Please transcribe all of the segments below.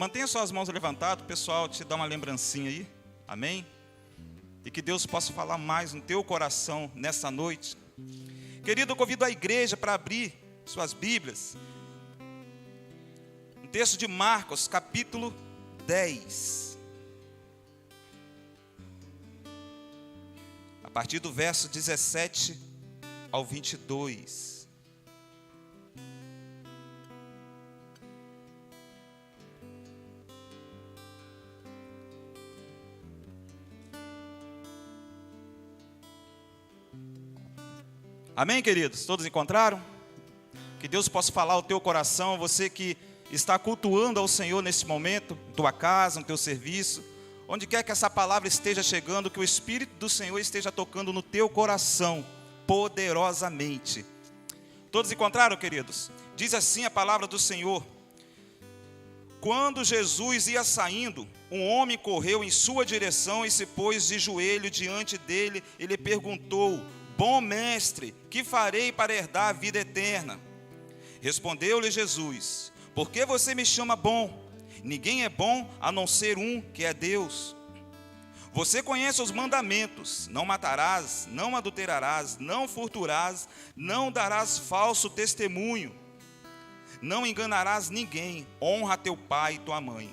Mantenha suas mãos levantadas, o pessoal te dá uma lembrancinha aí, amém? E que Deus possa falar mais no teu coração nessa noite. Querido, eu convido a igreja para abrir suas Bíblias. Um texto de Marcos, capítulo 10. A partir do verso 17 ao 22. Amém, queridos? Todos encontraram? Que Deus possa falar ao teu coração, você que está cultuando ao Senhor nesse momento, em tua casa, no teu serviço, onde quer que essa palavra esteja chegando, que o Espírito do Senhor esteja tocando no teu coração, poderosamente. Todos encontraram, queridos? Diz assim a palavra do Senhor: quando Jesus ia saindo, um homem correu em sua direção e se pôs de joelho diante dele, e lhe perguntou: bom mestre, que farei para herdar a vida eterna? Respondeu-lhe Jesus: por que você me chama bom? Ninguém é bom a não ser um, que é Deus. Você conhece os mandamentos: não matarás, não adulterarás, não furtarás, não darás falso testemunho, não enganarás ninguém, honra teu pai e tua mãe.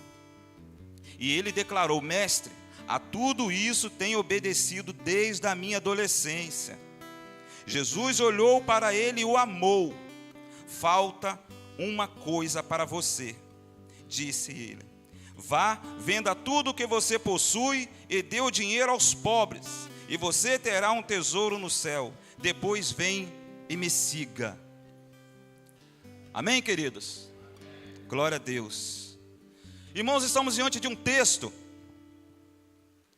E ele declarou: mestre, a tudo isso tenho obedecido desde a minha adolescência. Jesus olhou para ele e o amou. Falta uma coisa para você, disse ele. Vá, venda tudo o que você possui e dê o dinheiro aos pobres, e você terá um tesouro no céu. Depois vem e me siga. Amém, queridos? Glória a Deus. Irmãos, estamos diante de um texto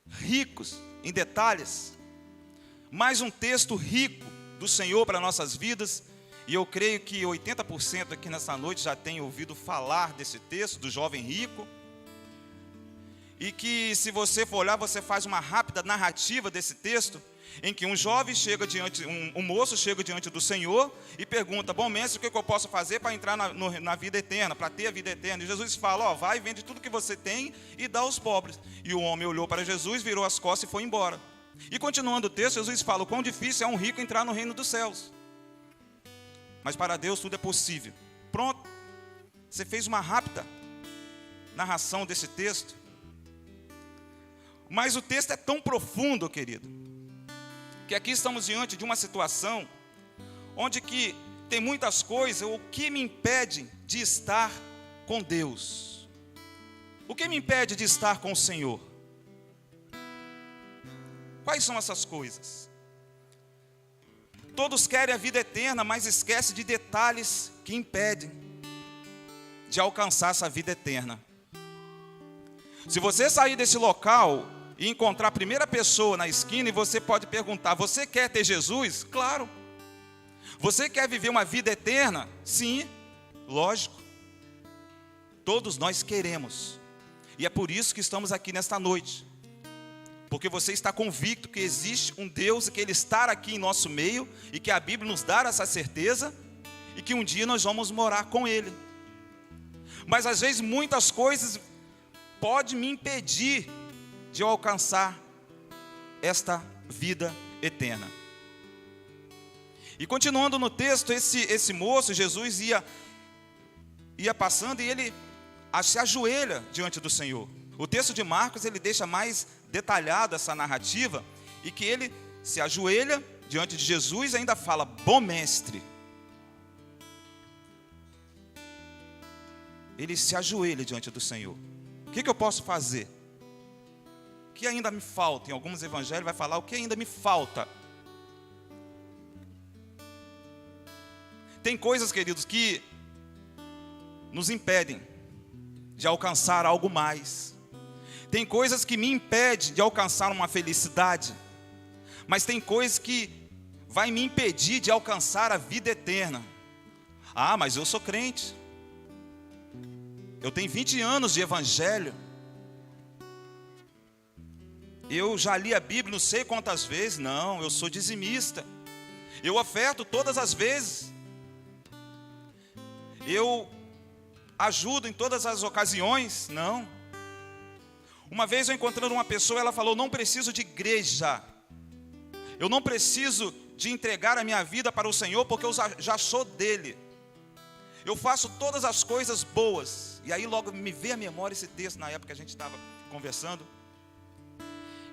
ricos em detalhes, mais um texto rico do Senhor para nossas vidas, e eu creio que 80% aqui nessa noite já tem ouvido falar desse texto, do jovem rico, e que se você for olhar, você faz uma rápida narrativa desse texto, em que um jovem chega diante, um moço chega diante do Senhor e pergunta: bom mestre, o que eu posso fazer para entrar na vida eterna, para ter a vida eterna? E Jesus fala: vai, vende tudo que você tem e dá aos pobres. E o homem olhou para Jesus, virou as costas e foi embora. E continuando o texto, Jesus fala: o quão difícil é um rico entrar no reino dos céus. Mas para Deus tudo é possível. Pronto, você fez uma rápida narração desse texto. Mas o texto é tão profundo, querido, que aqui estamos diante de uma situação onde que tem muitas coisas. O que me impede de estar com Deus? O que me impede de estar com o Senhor? Quais são essas coisas? Todos querem a vida eterna, mas esquecem de detalhes que impedem de alcançar essa vida eterna. Se você sair desse local e encontrar a primeira pessoa na esquina, e você pode perguntar: você quer ter Jesus? Claro. Você quer viver uma vida eterna? Sim, lógico. Todos nós queremos. E é por isso que estamos aqui nesta noite. Porque você está convicto que existe um Deus e que Ele está aqui em nosso meio, e que a Bíblia nos dá essa certeza, e que um dia nós vamos morar com Ele. Mas às vezes muitas coisas podem me impedir de eu alcançar esta vida eterna. E continuando no texto, esse moço, Jesus ia passando e ele se ajoelha diante do Senhor. O texto de Marcos, ele deixa mais detalhada essa narrativa, e que ele se ajoelha diante de Jesus e ainda fala: bom mestre. Ele se ajoelha diante do Senhor. O que eu posso fazer? O que ainda me falta? Em alguns evangelhos vai falar: o que ainda me falta? Tem coisas, queridos, que nos impedem de alcançar algo mais. Tem coisas que me impedem de alcançar uma felicidade. Mas tem coisas que vai me impedir de alcançar a vida eterna. Ah, mas eu sou crente. Eu tenho 20 anos de evangelho. Eu já li a Bíblia não sei quantas vezes. Não, eu sou dizimista. Eu oferto todas as vezes. Eu ajudo em todas as ocasiões, não. Uma vez eu encontrando uma pessoa, ela falou: não preciso de igreja, eu não preciso de entregar a minha vida para o Senhor, porque eu já sou dele, eu faço todas as coisas boas. E aí logo me veio à memória esse texto, na época que a gente estava conversando.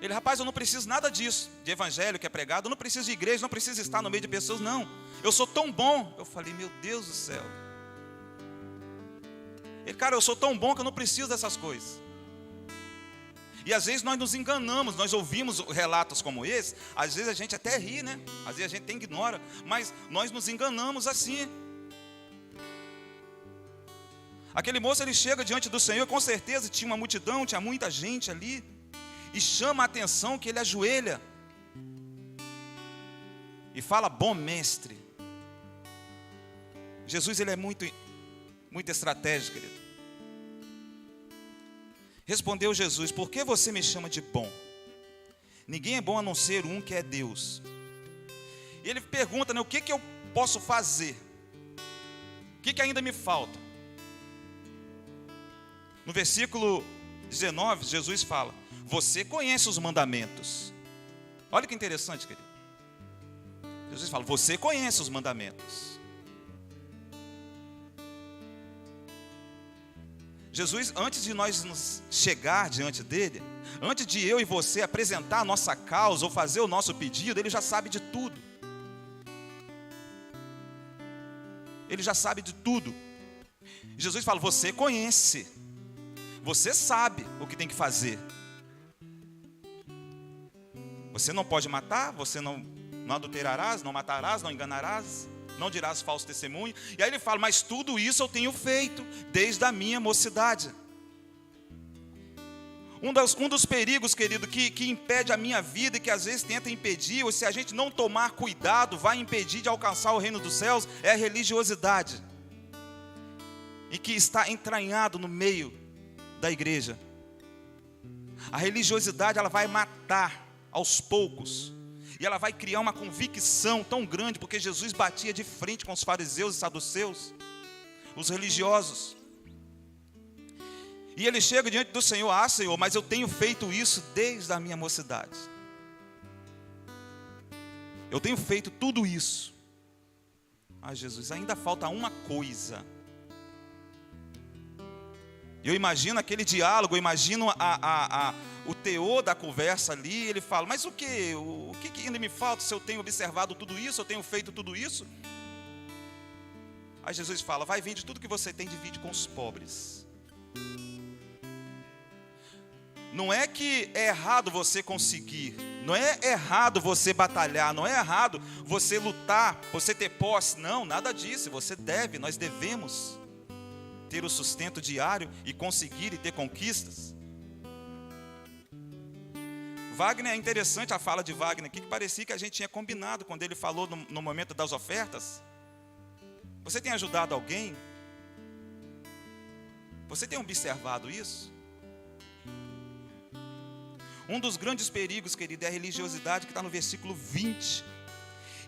Ele: rapaz, eu não preciso nada disso, de evangelho que é pregado, eu não preciso de igreja, não preciso estar no meio de pessoas, não, eu sou tão bom. Eu falei: meu Deus do céu. Ele: cara, eu sou tão bom que eu não preciso dessas coisas. E às vezes nós nos enganamos, nós ouvimos relatos como esse, às vezes a gente até ri, né? Às vezes a gente até ignora, mas nós nos enganamos assim. Aquele moço, ele chega diante do Senhor, com certeza tinha uma multidão, tinha muita gente ali, e chama a atenção que ele ajoelha e fala: bom mestre. Jesus, ele é muito estratégico, querido. Respondeu Jesus: por que você me chama de bom? Ninguém é bom a não ser um, que é Deus. E ele pergunta, né, o que eu posso fazer? O que ainda me falta? No versículo 19, Jesus fala: você conhece os mandamentos. Olha que interessante, querido. Jesus fala: você conhece os mandamentos. Jesus, antes de nós nos chegar diante dele, antes de eu e você apresentar a nossa causa ou fazer o nosso pedido, ele já sabe de tudo. Ele já sabe de tudo. Jesus fala: você conhece, você sabe o que tem que fazer. Você não pode matar, você não adulterarás, não matarás, não enganarás, não dirás falso testemunho. E aí ele fala: mas tudo isso eu tenho feito desde a minha mocidade. Um dos perigos, querido, que impede a minha vida e que às vezes tenta impedir, ou se a gente não tomar cuidado, vai impedir de alcançar o reino dos céus, é a religiosidade, e que está entranhado no meio da igreja. A religiosidade, ela vai matar aos poucos, e ela vai criar uma convicção tão grande, porque Jesus batia de frente com os fariseus e saduceus, os religiosos. E ele chega diante do Senhor: ah, Senhor, mas eu tenho feito isso desde a minha mocidade. Eu tenho feito tudo isso. Ah, Jesus, ainda falta uma coisa. Eu imagino aquele diálogo, eu imagino o teor da conversa ali. Ele fala: mas o que ainda me falta, se eu tenho observado tudo isso, eu tenho feito tudo isso? Aí Jesus fala: vai, vende tudo que você tem, divide com os pobres. Não é que é errado você conseguir, não é errado você batalhar, não é errado você lutar, você ter posse, não, nada disso. Você deve, nós devemos ter o sustento diário e conseguir e ter conquistas. Wagner, é interessante a fala de Wagner aqui, que parecia que a gente tinha combinado quando ele falou no momento das ofertas. Você tem ajudado alguém? Você tem observado isso? Um dos grandes perigos, querido, é a religiosidade, que está no versículo 20.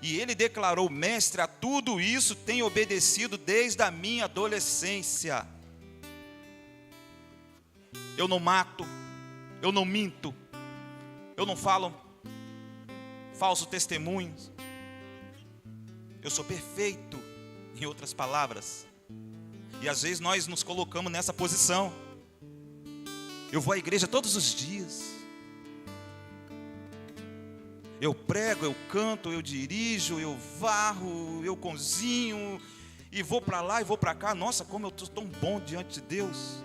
E ele declarou: mestre, a tudo isso tenho obedecido desde a minha adolescência. Eu não mato, eu não minto, eu não falo falso testemunho. Eu sou perfeito, em outras palavras. E às vezes nós nos colocamos nessa posição. Eu vou à igreja todos os dias, eu prego, eu canto, eu dirijo, eu varro, eu cozinho, e vou para lá e vou para cá. Nossa, como eu estou tão bom diante de Deus.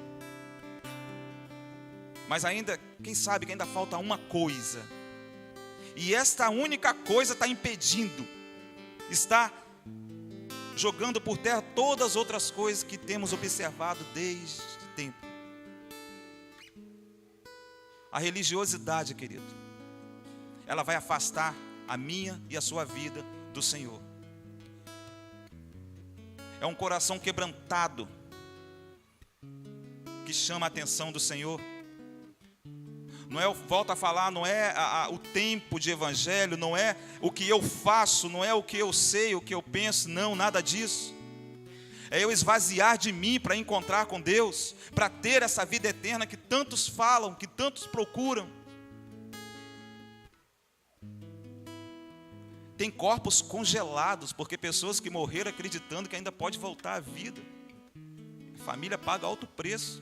Mas ainda, quem sabe que ainda falta uma coisa. E esta única coisa está impedindo, está jogando por terra todas as outras coisas que temos observado desde tempo. A religiosidade, querido, ela vai afastar a minha e a sua vida do Senhor. É um coração quebrantado que chama a atenção do Senhor. Não é, volto a falar, não é o tempo de evangelho, não é o que eu faço, não é o que eu sei, o que eu penso, não, nada disso. é eu esvaziar de mim para encontrar com Deus, para ter essa vida eterna que tantos falam, que tantos procuram. Tem corpos congelados, porque pessoas que morreram acreditando que ainda pode voltar à vida. A família paga alto preço.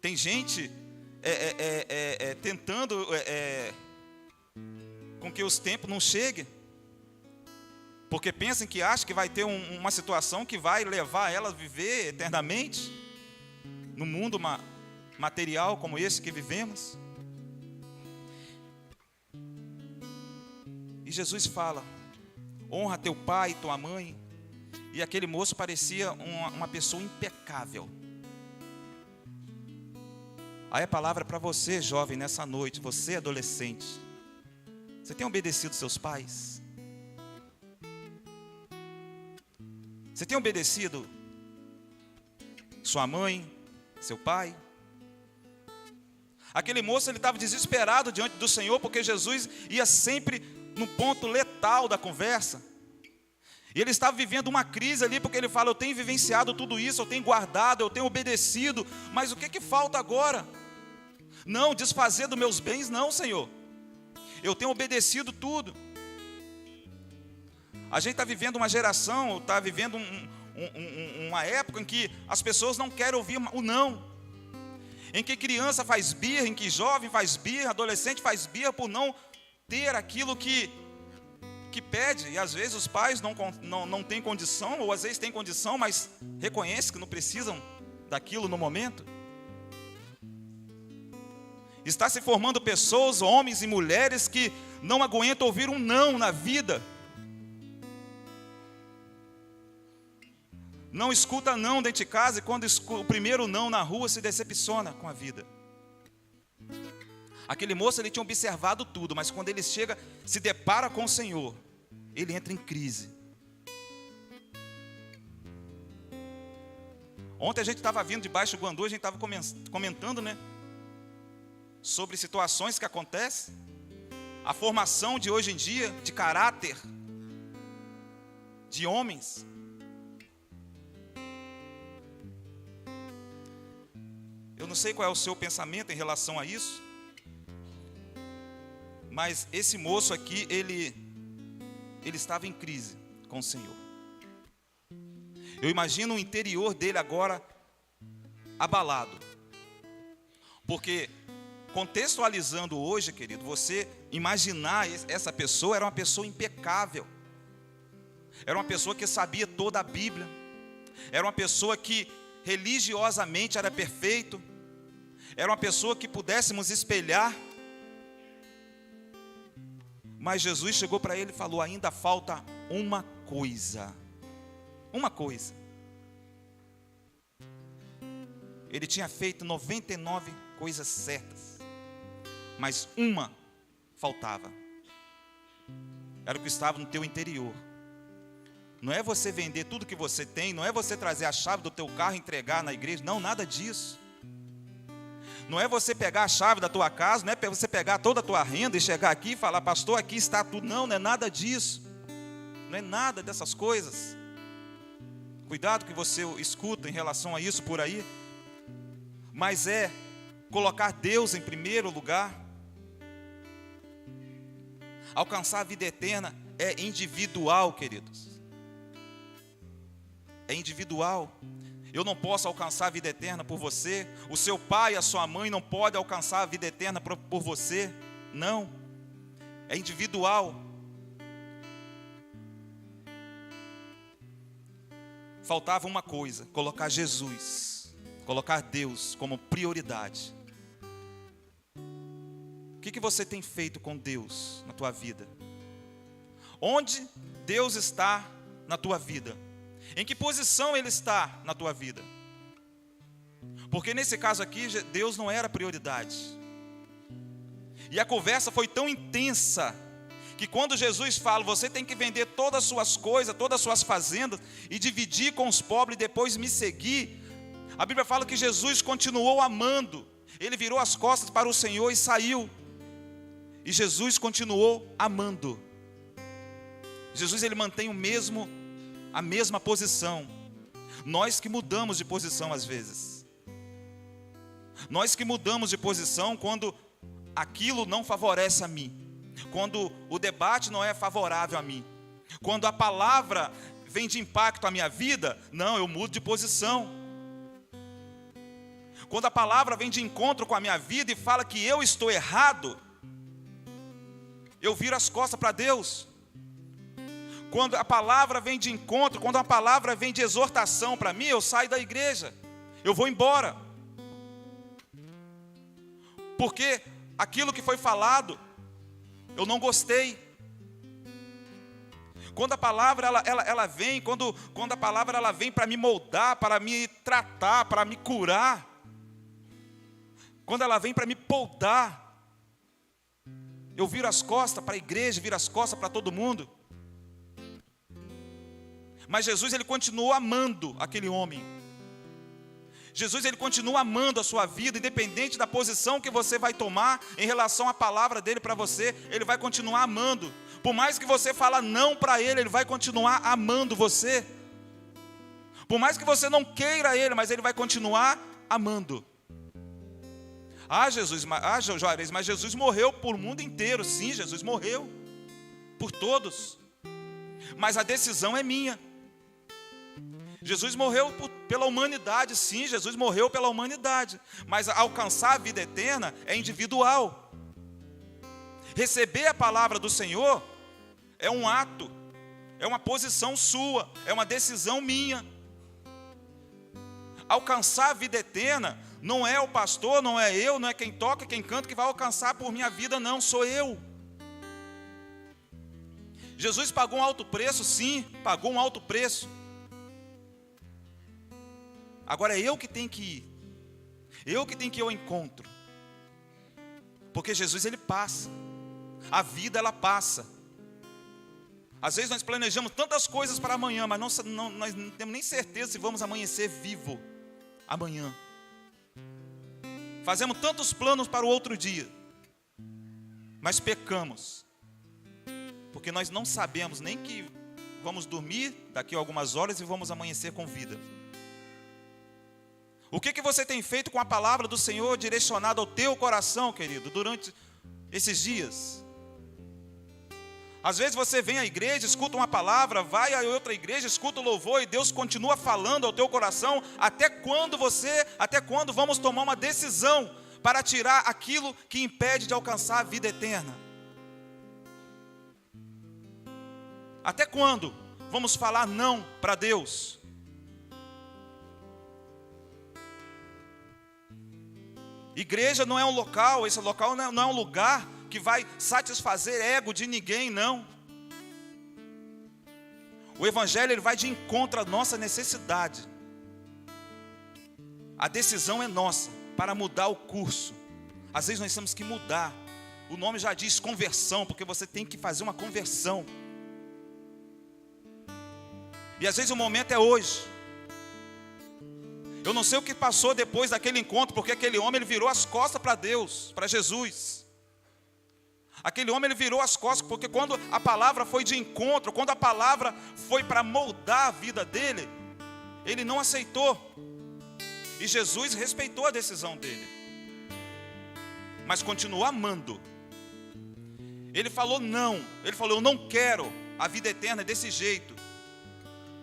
Tem gente tentando com que os tempos não cheguem, porque pensam que acham que vai ter uma situação que vai levar ela a viver eternamente no mundo material como esse que vivemos. E Jesus fala: honra teu pai e tua mãe. E aquele moço parecia uma pessoa impecável. Aí a palavra é para você, jovem, nessa noite, você adolescente. Você tem obedecido seus pais? Você tem obedecido sua mãe, seu pai? Aquele moço, ele estava desesperado diante do Senhor, porque Jesus ia sempre no ponto letal da conversa. E ele estava vivendo uma crise ali, porque ele fala: eu tenho vivenciado tudo isso, eu tenho guardado, eu tenho obedecido, mas o que falta agora? Não, desfazer dos meus bens, não, Senhor. Eu tenho obedecido tudo. A gente está vivendo uma geração, está vivendo uma época em que as pessoas não querem ouvir o não. Em que criança faz birra, em que jovem faz birra, adolescente faz birra por não ter aquilo que pede. E às vezes os pais não têm condição, ou às vezes têm condição, mas reconhecem que não precisam daquilo no momento. Está se formando pessoas, homens e mulheres, que não aguentam ouvir um não na vida. Não escuta não dentro de casa, e quando escuta o primeiro não na rua, se decepciona com a vida. Aquele moço, ele tinha observado tudo, mas quando ele chega, se depara com o Senhor, ele entra em crise. Ontem a gente estava vindo de Baixo Guandu, a gente estava comentando, né, sobre situações que acontecem, a formação de hoje em dia, de caráter, de homens. Eu não sei qual é o seu pensamento em relação a isso, mas esse moço aqui, ele estava em crise com o Senhor. Eu imagino o interior dele agora abalado, porque contextualizando hoje, querido, você imaginar essa pessoa, era uma pessoa impecável, era uma pessoa que sabia toda a Bíblia, era uma pessoa que religiosamente era perfeito, era uma pessoa que pudéssemos espelhar. Mas Jesus chegou para ele e falou: ainda falta uma coisa. Uma coisa. Ele tinha feito 99 coisas certas, mas uma faltava. Era o que estava no teu interior. Não é você vender tudo que você tem, não é você trazer a chave do teu carro e entregar na igreja, não, nada disso. Não é você pegar a chave da tua casa, não é você pegar toda a tua renda e chegar aqui e falar: pastor, aqui está tudo. Não, não é nada disso. Não é nada dessas coisas. Cuidado que você escuta em relação a isso por aí. Mas é colocar Deus em primeiro lugar. Alcançar a vida eterna é individual, queridos. É individual. Eu não posso alcançar a vida eterna por você. O seu pai e a sua mãe não podem alcançar a vida eterna por você. Não. É individual. Faltava uma coisa: colocar Jesus, colocar Deus como prioridade. O que você tem feito com Deus na tua vida? Onde Deus está na tua vida? Em que posição Ele está na tua vida? Porque nesse caso aqui, Deus não era prioridade. E a conversa foi tão intensa, que quando Jesus fala: você tem que vender todas as suas coisas, todas as suas fazendas, e dividir com os pobres e depois me seguir, a Bíblia fala que Jesus continuou amando. Ele virou as costas para o Senhor e saiu. E Jesus continuou amando. Jesus, ele mantém a mesma posição. Nós que mudamos de posição às vezes. Nós que mudamos de posição quando aquilo não favorece a mim. Quando o debate não é favorável a mim. Quando a palavra vem de impacto à minha vida, não, eu mudo de posição. Quando a palavra vem de encontro com a minha vida e fala que eu estou errado, eu viro as costas para Deus. Quando a palavra vem de encontro, quando a palavra vem de exortação para mim, eu saio da igreja, eu vou embora. Porque aquilo que foi falado, eu não gostei. Quando a palavra ela vem, quando a palavra ela vem para me moldar, para me tratar, para me curar, quando ela vem para me poldar, eu viro as costas para a igreja, viro as costas para todo mundo. Mas Jesus, ele continuou amando aquele homem. Jesus, ele continua amando a sua vida, independente da posição que você vai tomar em relação à palavra dele para você, ele vai continuar amando. Por mais que você fala não para ele, ele vai continuar amando você. Por mais que você não queira ele, mas ele vai continuar amando. Juarez, mas Jesus morreu por o mundo inteiro. Sim, Jesus morreu por todos. Mas a decisão é minha. Jesus morreu pela humanidade, sim, Jesus morreu pela humanidade. Mas alcançar a vida eterna é individual. Receber a palavra do Senhor é um ato, é uma posição sua, é uma decisão minha. Alcançar a vida eterna não é o pastor, não é eu, não é quem toca, quem canta que vai alcançar por minha vida, não, sou eu. Jesus pagou um alto preço, sim, pagou um alto preço. Agora é eu que tenho que ir, eu que tenho que ir ao encontro, porque Jesus, ele passa, a vida ela passa. Às vezes nós planejamos tantas coisas para amanhã, mas nós não temos nem certeza se vamos amanhecer vivo amanhã. Fazemos tantos planos para o outro dia, mas pecamos, porque nós não sabemos nem que vamos dormir daqui a algumas horas e vamos amanhecer com vida. O que você tem feito com a palavra do Senhor direcionada ao teu coração, querido, durante esses dias? Às vezes você vem à igreja, escuta uma palavra, vai a outra igreja, escuta o louvor e Deus continua falando ao teu coração. Até quando vamos tomar uma decisão para tirar aquilo que impede de alcançar a vida eterna? Até quando vamos falar não para Deus? Igreja não é um local, esse local não é um lugar que vai satisfazer ego de ninguém, não. O Evangelho, ele vai de encontro à nossa necessidade. A decisão é nossa, para mudar o curso. Às vezes nós temos que mudar. O nome já diz conversão, porque você tem que fazer uma conversão. E às vezes o momento é hoje. Eu não sei o que passou depois daquele encontro, porque aquele homem, ele virou as costas para Deus, para Jesus. Aquele homem, ele virou as costas, porque quando a palavra foi de encontro, quando a palavra foi para moldar a vida dele, ele não aceitou. E Jesus respeitou a decisão dele, mas continuou amando. Ele falou não, ele falou, eu não quero a vida eterna desse jeito.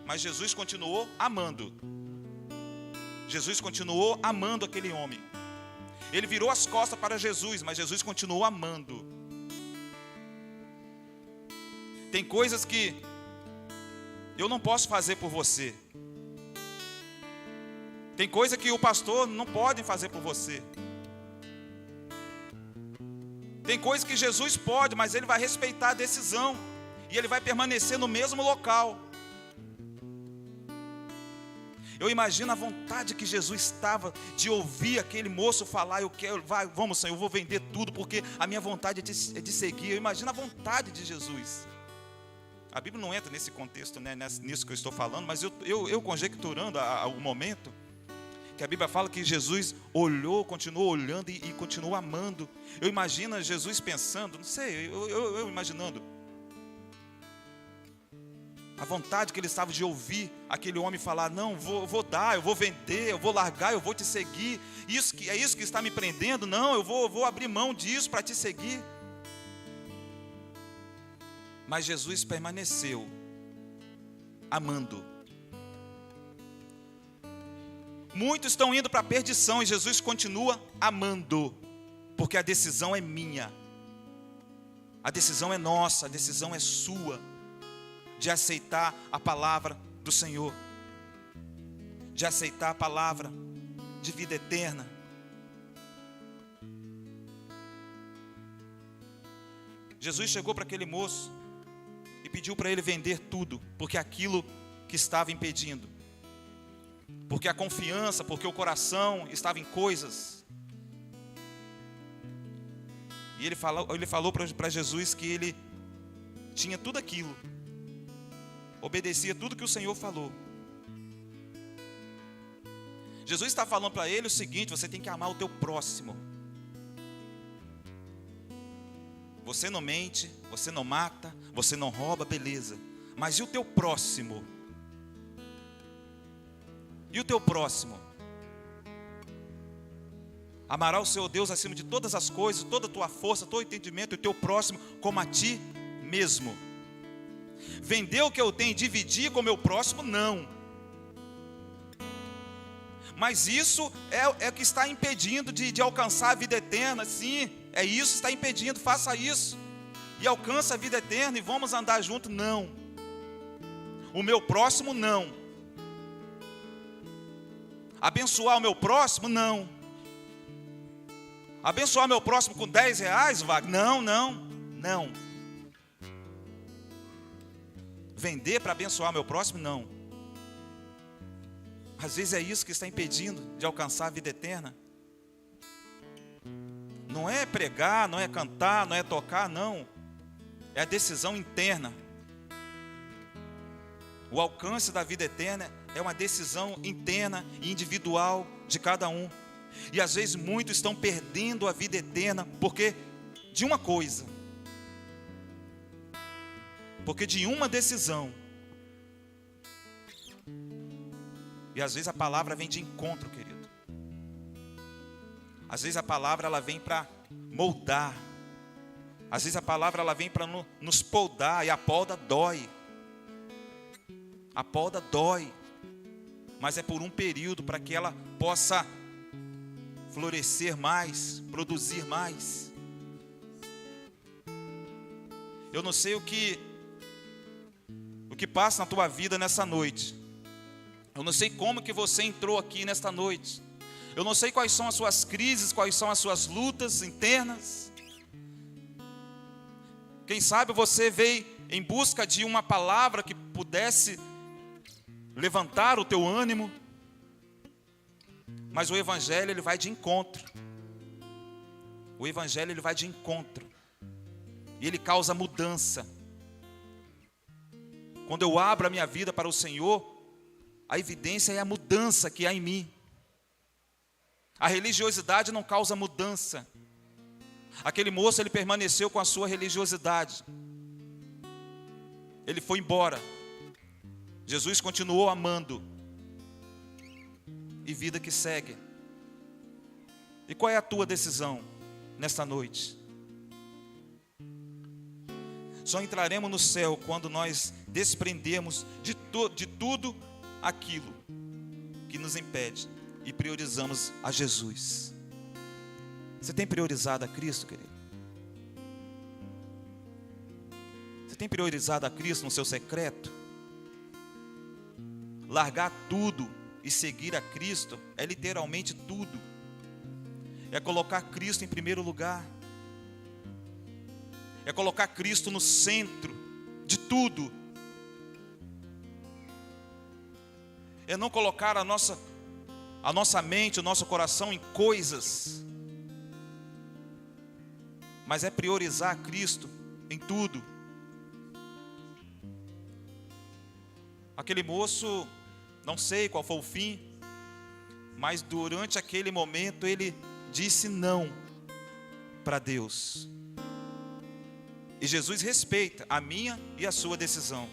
Mas Jesus continuou amando. Jesus continuou amando aquele homem. Ele virou as costas para Jesus, mas Jesus continuou amando. Tem coisas que eu não posso fazer por você. Tem coisa que o pastor não pode fazer por você. Tem coisas que Jesus pode, mas ele vai respeitar a decisão. E ele vai permanecer no mesmo local. Eu imagino a vontade que Jesus estava de ouvir aquele moço falar, vamos Senhor, eu vou vender tudo, porque a minha vontade é de seguir. Eu imagino a vontade de Jesus. A Bíblia não entra nesse contexto, né, nisso que eu estou falando, mas eu conjecturando o momento, que a Bíblia fala que Jesus olhou, continuou olhando e continuou amando. Eu imagino Jesus pensando, não sei, eu imaginando. A vontade que ele estava de ouvir aquele homem falar: não, vou dar, eu vou vender, eu vou largar, eu vou te seguir. É isso que está me prendendo? Não, eu vou abrir mão disso para te seguir. Mas Jesus permaneceu amando. Muitos estão indo para a perdição e Jesus continua amando, porque a decisão é minha, a decisão é nossa, a decisão é sua, de aceitar a palavra do Senhor, de aceitar a palavra de vida eterna. Jesus chegou para aquele moço e pediu para ele vender tudo, porque aquilo que estava impedindo, porque a confiança, porque o coração estava em coisas. E ele falou para Jesus que ele tinha tudo aquilo, obedecia tudo que o Senhor falou. Jesus está falando para ele o seguinte: você tem que amar o teu próximo. Você não mente, você não mata, você não rouba, beleza. Mas e o teu próximo? E o teu próximo? Amará o Senhor Deus acima de todas as coisas, toda a tua força, todo o entendimento, e o teu próximo como a ti mesmo. Vender o que eu tenho e dividir com o meu próximo, não. Mas isso é o que está impedindo de alcançar a vida eterna. Sim, é isso que está impedindo. Faça isso e alcança a vida eterna e vamos andar junto. Não. O meu próximo, não. Abençoar o meu próximo, não. Abençoar meu próximo com R$10, Wagner? Não. Vender para abençoar meu próximo, não. Às vezes é isso que está impedindo de alcançar a vida eterna. Não é pregar, não é cantar, não é tocar, não. É a decisão interna. O alcance da vida eterna é uma decisão interna e individual de cada um. E às vezes muitos estão perdendo a vida eterna porque de uma coisa. Porque de uma decisão. E às vezes a palavra vem de encontro, querido. Às vezes a palavra ela vem para moldar. Às vezes a palavra ela vem para nos poldar. E a polda dói. A polda dói. Mas é por um período para que ela possa florescer mais, produzir mais. Eu não sei o que passa na tua vida nessa noite. Eu não sei como que você entrou aqui nesta noite. Eu não sei quais são as suas crises, quais são as suas lutas internas. Quem sabe você veio em busca de uma palavra que pudesse levantar o teu ânimo. Mas o Evangelho ele vai de encontro. O Evangelho ele vai de encontro. E ele causa mudança. Quando eu abro a minha vida para o Senhor, a evidência é a mudança que há em mim. A religiosidade não causa mudança. Aquele moço, ele permaneceu com a sua religiosidade. Ele foi embora. Jesus continuou amando. E vida que segue. E qual é a tua decisão nesta noite? Só entraremos no céu quando nós desprendemos de tudo aquilo que nos impede e priorizamos a Jesus. Você tem priorizado a Cristo, querido? Você tem priorizado a Cristo no seu secreto? Largar tudo e seguir a Cristo é literalmente tudo. É colocar Cristo em primeiro lugar. É colocar Cristo no centro de tudo. É não colocar a nossa mente, o nosso coração em coisas. Mas é priorizar Cristo em tudo. Aquele moço, não sei qual foi o fim, mas durante aquele momento ele disse não para Deus. E Jesus respeita a minha e a sua decisão.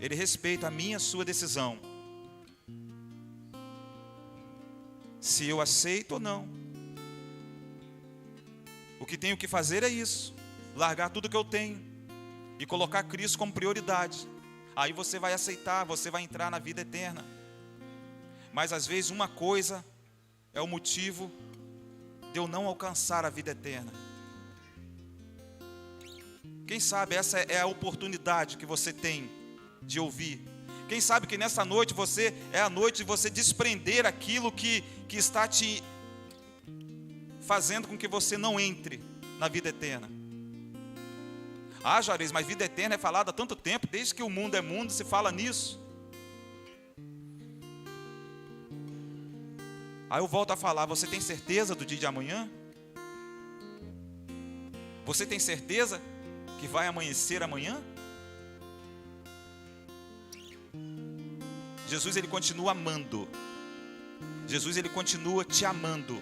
Ele respeita a minha e a sua decisão. Se eu aceito ou não. O que tenho que fazer é isso. Largar tudo que eu tenho e colocar Cristo como prioridade. Aí você vai aceitar, você vai entrar na vida eterna. Mas às vezes uma coisa é o motivo de eu não alcançar a vida eterna. Quem sabe essa é a oportunidade que você tem de ouvir. Quem sabe que nessa noite é a noite de você desprender aquilo que está te fazendo com que você não entre na vida eterna. Ah, Juarez, mas vida eterna é falada há tanto tempo, desde que o mundo é mundo se fala nisso. Aí eu volto a falar, você tem certeza do dia de amanhã? Você tem certeza que vai amanhecer amanhã? Jesus, ele continua amando. Jesus, ele continua te amando.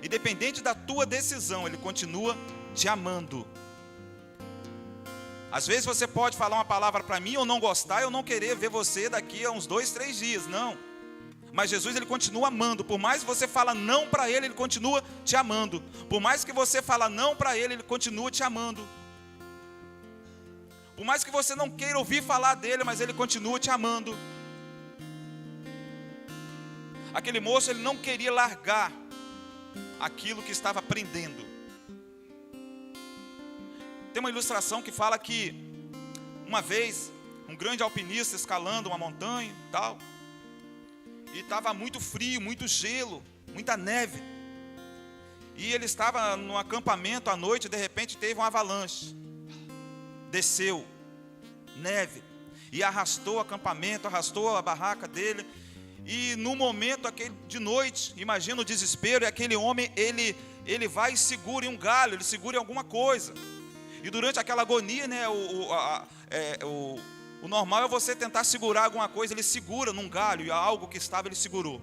Independente da tua decisão, ele continua te amando. Às vezes você pode falar uma palavra para mim, eu não gostar, eu não querer ver você daqui a uns 2, 3 dias, não. Mas Jesus, ele continua amando. Por mais que você fala não para ele, ele continua te amando. Por mais que você fala não para ele, ele continua te amando. Por mais que você não queira ouvir falar dele, mas ele continua te amando. Aquele moço, ele não queria largar aquilo que estava aprendendo. Tem uma ilustração que fala que uma vez um grande alpinista escalando uma montanha e tal, e estava muito frio, muito gelo, muita neve. E ele estava no acampamento à noite, e de repente teve uma avalanche. Desceu neve e arrastou o acampamento, arrastou a barraca dele. E no momento aquele de noite, imagina o desespero, e aquele homem, ele vai e segura em um galho, ele segura em alguma coisa. E durante aquela agonia, né, o normal é você tentar segurar alguma coisa. Ele segura num galho, e algo que estava, ele segurou.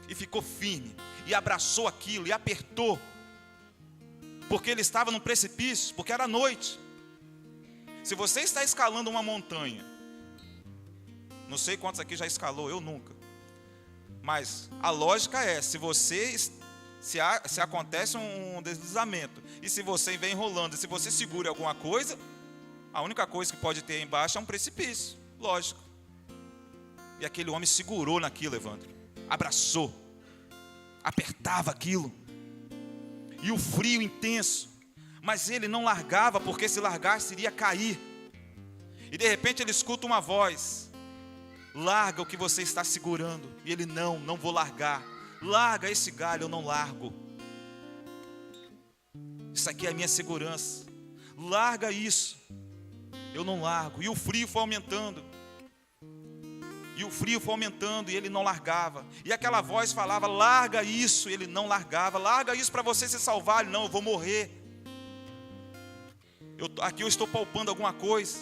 E ficou firme, e abraçou aquilo, e apertou. Porque ele estava num precipício, porque era noite. Se você está escalando uma montanha, não sei quantos aqui já escalou, eu nunca. Mas a lógica é, se acontece um deslizamento, e se você vem enrolando, e se você segura alguma coisa, a única coisa que pode ter aí embaixo é um precipício, lógico. E aquele homem segurou naquilo, Evandro, abraçou, apertava aquilo, e o frio intenso, mas ele não largava, porque se largasse iria cair. E de repente ele escuta uma voz: larga o que você está segurando. E ele: não vou largar. Larga esse galho, eu não largo. Isso aqui é a minha segurança. Larga isso, eu não largo. E o frio foi aumentando. E o frio foi aumentando, e ele não largava. E aquela voz falava: larga isso, ele não largava. Larga isso para você se salvar. Ele: não, eu vou morrer. Aqui eu estou palpando alguma coisa,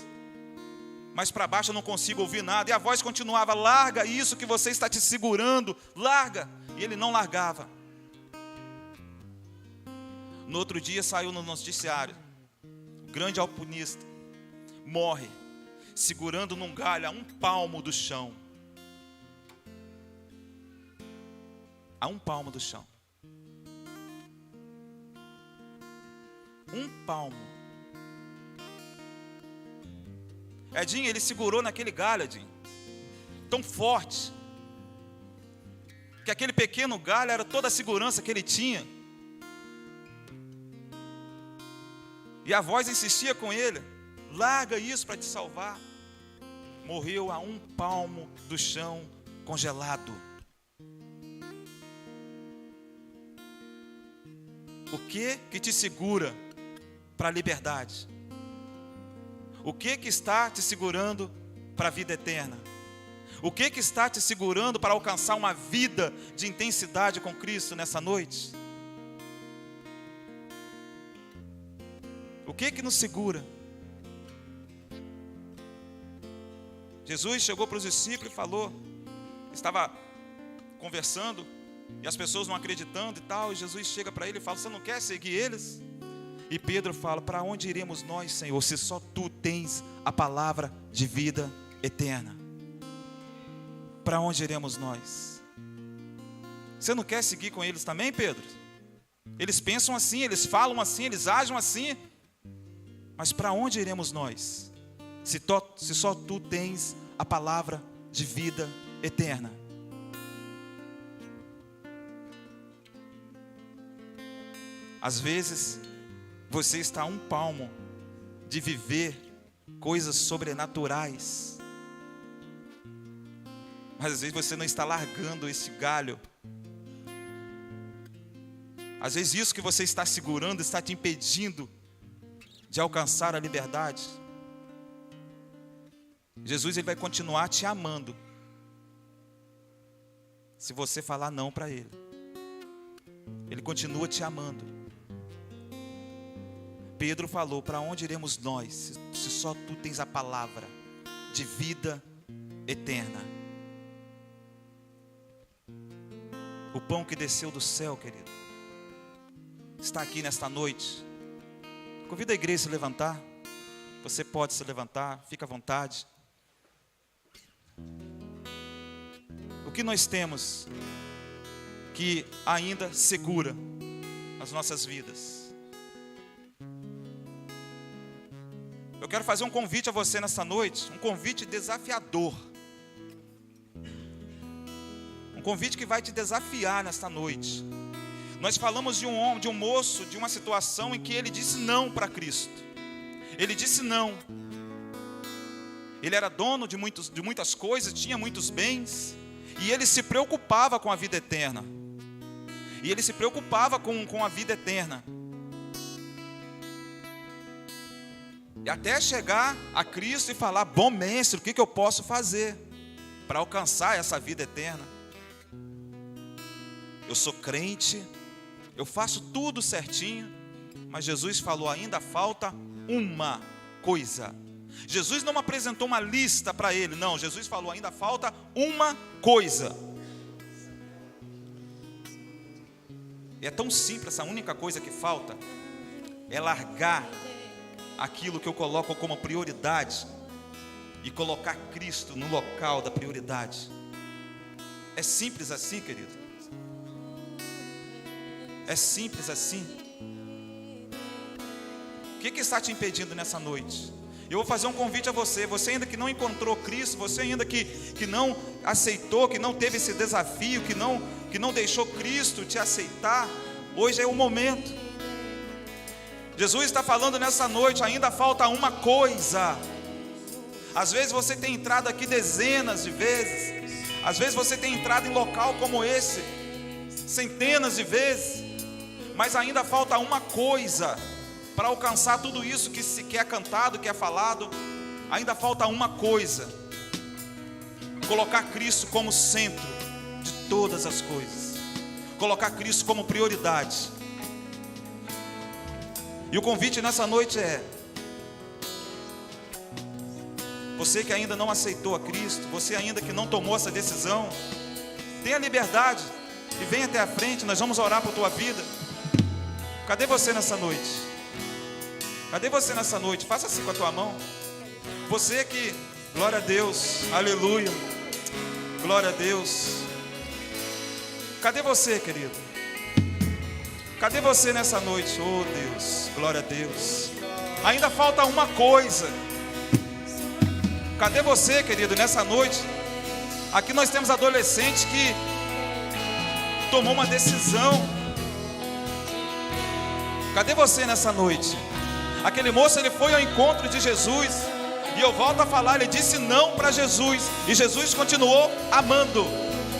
mas para baixo eu não consigo ouvir nada. E a voz continuava: larga isso que você está te segurando, larga. E ele não largava. No outro dia saiu no noticiário: o grande alpinista morre segurando num galho a 1 palmo do chão. A 1 palmo do chão. 1 palmo. Edinho, ele segurou naquele galho, Edinho, tão forte, que aquele pequeno galho era toda a segurança que ele tinha. E a voz insistia com ele: larga isso para te salvar. Morreu a 1 palmo do chão, congelado. O que te segura para a liberdade? O que está te segurando para a vida eterna? O que está te segurando para alcançar uma vida de intensidade com Cristo nessa noite? O que nos segura? Jesus chegou para os discípulos e falou, estava conversando, e as pessoas não acreditando e tal, e Jesus chega para ele e fala: você não quer seguir eles? E Pedro fala: para onde iremos nós, Senhor, se só Tu tens a palavra de vida eterna. Para onde iremos nós? Você não quer seguir com eles também, Pedro? Eles pensam assim, eles falam assim, eles agem assim. Mas para onde iremos nós? Se só tu tens a palavra de vida eterna. Às vezes, você está a um palmo de viver coisas sobrenaturais. Mas às vezes você não está largando esse galho. Às vezes isso que você está segurando está te impedindo de alcançar a liberdade. Jesus, ele vai continuar te amando se você falar não para ele. Ele continua te amando. Pedro falou: para onde iremos nós, se só tu tens a palavra de vida eterna? O pão que desceu do céu, querido, está aqui nesta noite. Convido a igreja a se levantar. Você pode se levantar, fica à vontade. O que nós temos que ainda segura as nossas vidas? Eu quero fazer um convite a você nessa noite, um convite desafiador. Um convite que vai te desafiar nesta noite. Nós falamos de um homem, de um moço, de uma situação em que ele disse não para Cristo. Ele disse não. Ele era dono de muitas coisas, tinha muitos bens, e ele se preocupava com a vida eterna. E ele se preocupava com a vida eterna. E até chegar a Cristo e falar: bom mestre, o que eu posso fazer para alcançar essa vida eterna? Eu sou crente, eu faço tudo certinho, mas Jesus falou: ainda falta uma coisa. Jesus não apresentou uma lista para ele, não. Jesus falou: ainda falta uma coisa. E é tão simples, essa única coisa que falta é largar aquilo que eu coloco como prioridade e colocar Cristo no local da prioridade. É simples assim, querido. É simples assim. O que está te impedindo nessa noite? Eu vou fazer um convite a você. Você ainda que não encontrou Cristo, você ainda que não aceitou, que não teve esse desafio, que não deixou Cristo te aceitar, hoje é o momento. Jesus está falando nessa noite: ainda falta uma coisa. Às vezes você tem entrado aqui dezenas de vezes, às vezes você tem entrado em local como esse centenas de vezes, mas ainda falta uma coisa para alcançar tudo isso que é cantado, que é falado. Ainda falta uma coisa: colocar Cristo como centro de todas as coisas, colocar Cristo como prioridade. E o convite nessa noite é: você que ainda não aceitou a Cristo, você ainda que não tomou essa decisão, tenha liberdade e venha até a frente. Nós vamos orar por tua vida. Cadê você nessa noite? Cadê você nessa noite? Faça assim com a tua mão. Você que, glória a Deus, aleluia, glória a Deus. Cadê você, querido? Cadê você nessa noite? Oh Deus, glória a Deus. Ainda falta uma coisa. Cadê você, querido, nessa noite? Aqui nós temos adolescentes que tomou uma decisão. Cadê você nessa noite? Aquele moço, ele foi ao encontro de Jesus, e eu volto a falar, ele disse não para Jesus, e Jesus continuou amando.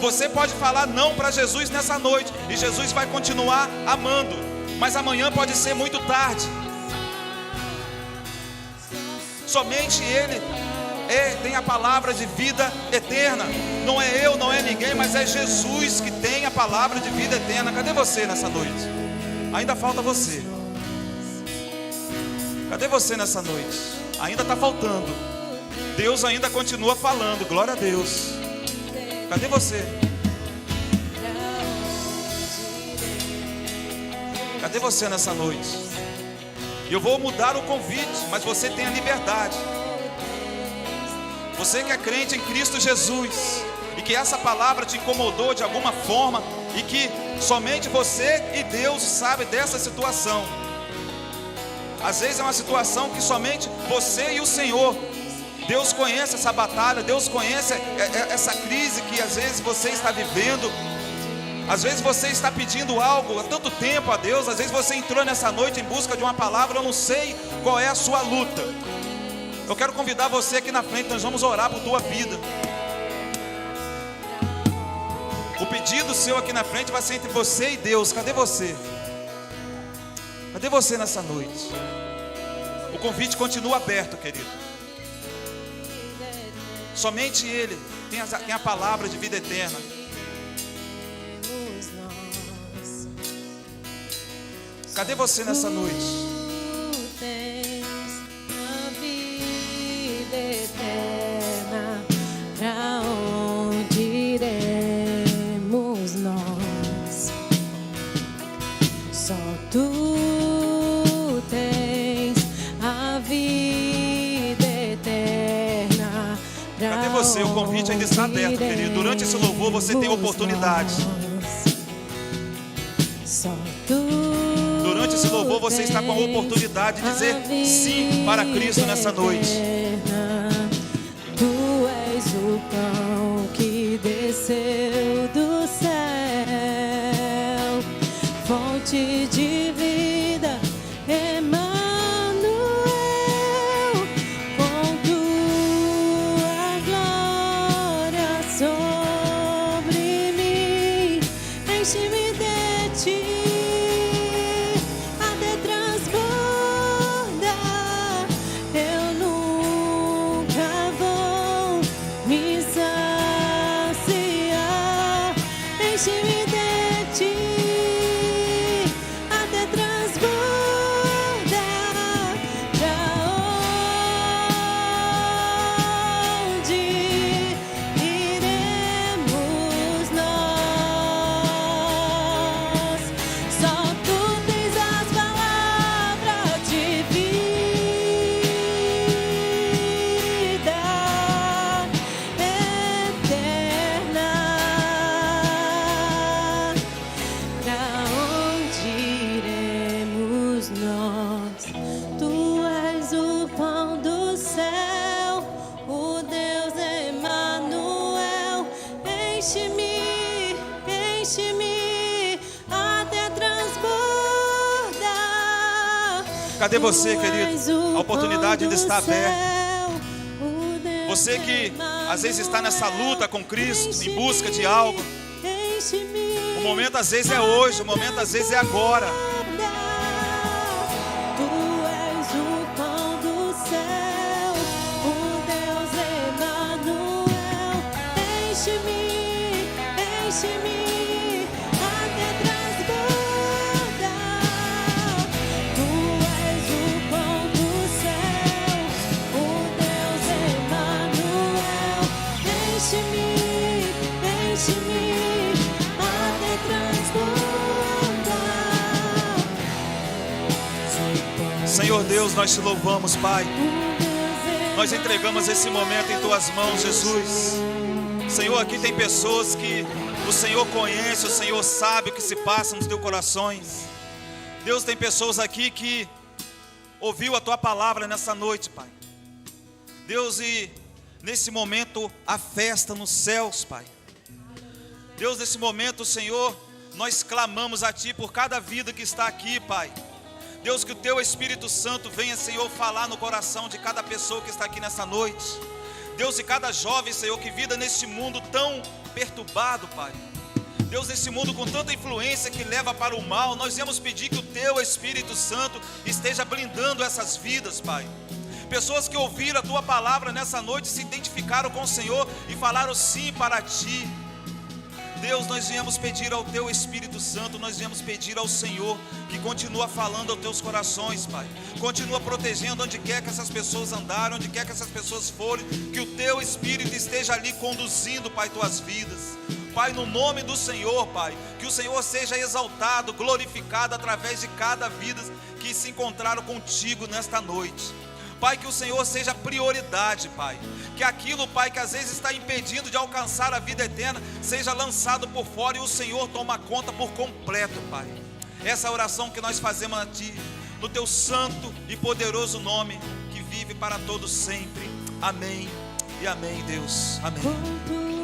Você pode falar não para Jesus nessa noite, e Jesus vai continuar amando, mas amanhã pode ser muito tarde. Somente Ele tem a palavra de vida eterna. Não é eu, não é ninguém, mas é Jesus que tem a palavra de vida eterna. Cadê você nessa noite? Ainda falta você. Cadê você nessa noite? Ainda está faltando. Deus ainda continua falando. Glória a Deus. Cadê você? Cadê você nessa noite? Eu vou mudar o convite, mas você tem a liberdade. Você que é crente em Cristo Jesus e que essa palavra te incomodou de alguma forma e que somente você e Deus sabe dessa situação. Às vezes é uma situação que somente você e o Senhor. Deus conhece essa batalha, Deus conhece essa crise que às vezes você está vivendo. Às vezes você está pedindo algo há tanto tempo a Deus. Às vezes você entrou nessa noite em busca de uma palavra. Eu não sei qual é a sua luta. Eu quero convidar você aqui na frente. Nós vamos orar por tua vida. O pedido seu aqui na frente vai ser entre você e Deus. Cadê você? Cadê você nessa noite? O convite continua aberto, querido. Somente Ele tem a palavra de vida eterna. Cadê você nessa noite? Tu tens a vida eterna, pra onde iremos nós? Só Tu tens a vida eterna. Cadê você? O convite ainda está aberto, querido. Durante esse louvor você tem oportunidade. Só Tu. Durante esse louvor você está com a oportunidade de dizer sim para Cristo nessa noite. Tu és o pão que desceu do céu, fonte de vida, Emmanuel, com tua glória sobre mim, enche-me de ti. Enche-me de ti, até transbordar. Pra onde iremos nós? Só Tu tens as palavras de vida eterna. Pra onde iremos nós? Tu és o pão do céu, o Deus Emmanuel. Enche-me, enche-me, até transbordar. Cadê você, querido? A oportunidade ainda está aberta. Você que às vezes está nessa luta com Cristo, em busca de algo. O momento às vezes é hoje, o momento às vezes é agora. Tu és o pão do céu, o Deus Emmanuel. Enche-me, enche-me, até transbordar. Tu és o pão do céu, o Deus Emmanuel. Enche-me, enche-me, até transbordar. Senhor Deus, nós te louvamos, Pai. Nós entregamos esse momento em Tuas mãos, Jesus. Senhor, aqui tem pessoas que o Senhor conhece, o Senhor sabe o que se passa nos teus corações. Deus, tem pessoas aqui que ouviu a Tua palavra nessa noite, Pai. Deus, e nesse momento há festa nos céus, Pai. Deus, nesse momento, Senhor, nós clamamos a Ti por cada vida que está aqui, Pai. Deus, que o Teu Espírito Santo venha, Senhor, falar no coração de cada pessoa que está aqui nessa noite. Deus, e cada jovem, Senhor, que vive neste mundo tão perturbado, Pai. Deus, nesse mundo com tanta influência que leva para o mal, nós viemos pedir que o Teu Espírito Santo esteja blindando essas vidas, Pai. Pessoas que ouviram a Tua palavra nessa noite, se identificaram com o Senhor e falaram sim para Ti. Deus, nós viemos pedir ao Teu Espírito Santo, nós viemos pedir ao Senhor que continua falando aos teus corações, Pai. Continua protegendo onde quer que essas pessoas andarem, onde quer que essas pessoas forem, que o Teu Espírito esteja ali conduzindo, Pai, tuas vidas. Pai, no nome do Senhor, Pai, que o Senhor seja exaltado, glorificado através de cada vida que se encontraram contigo nesta noite. Pai, que o Senhor seja prioridade, Pai. Que aquilo, Pai, que às vezes está impedindo de alcançar a vida eterna, seja lançado por fora e o Senhor toma conta por completo, Pai. Essa é a oração que nós fazemos a Ti, no Teu santo e poderoso nome, que vive para todos sempre. Amém e amém, Deus. Amém.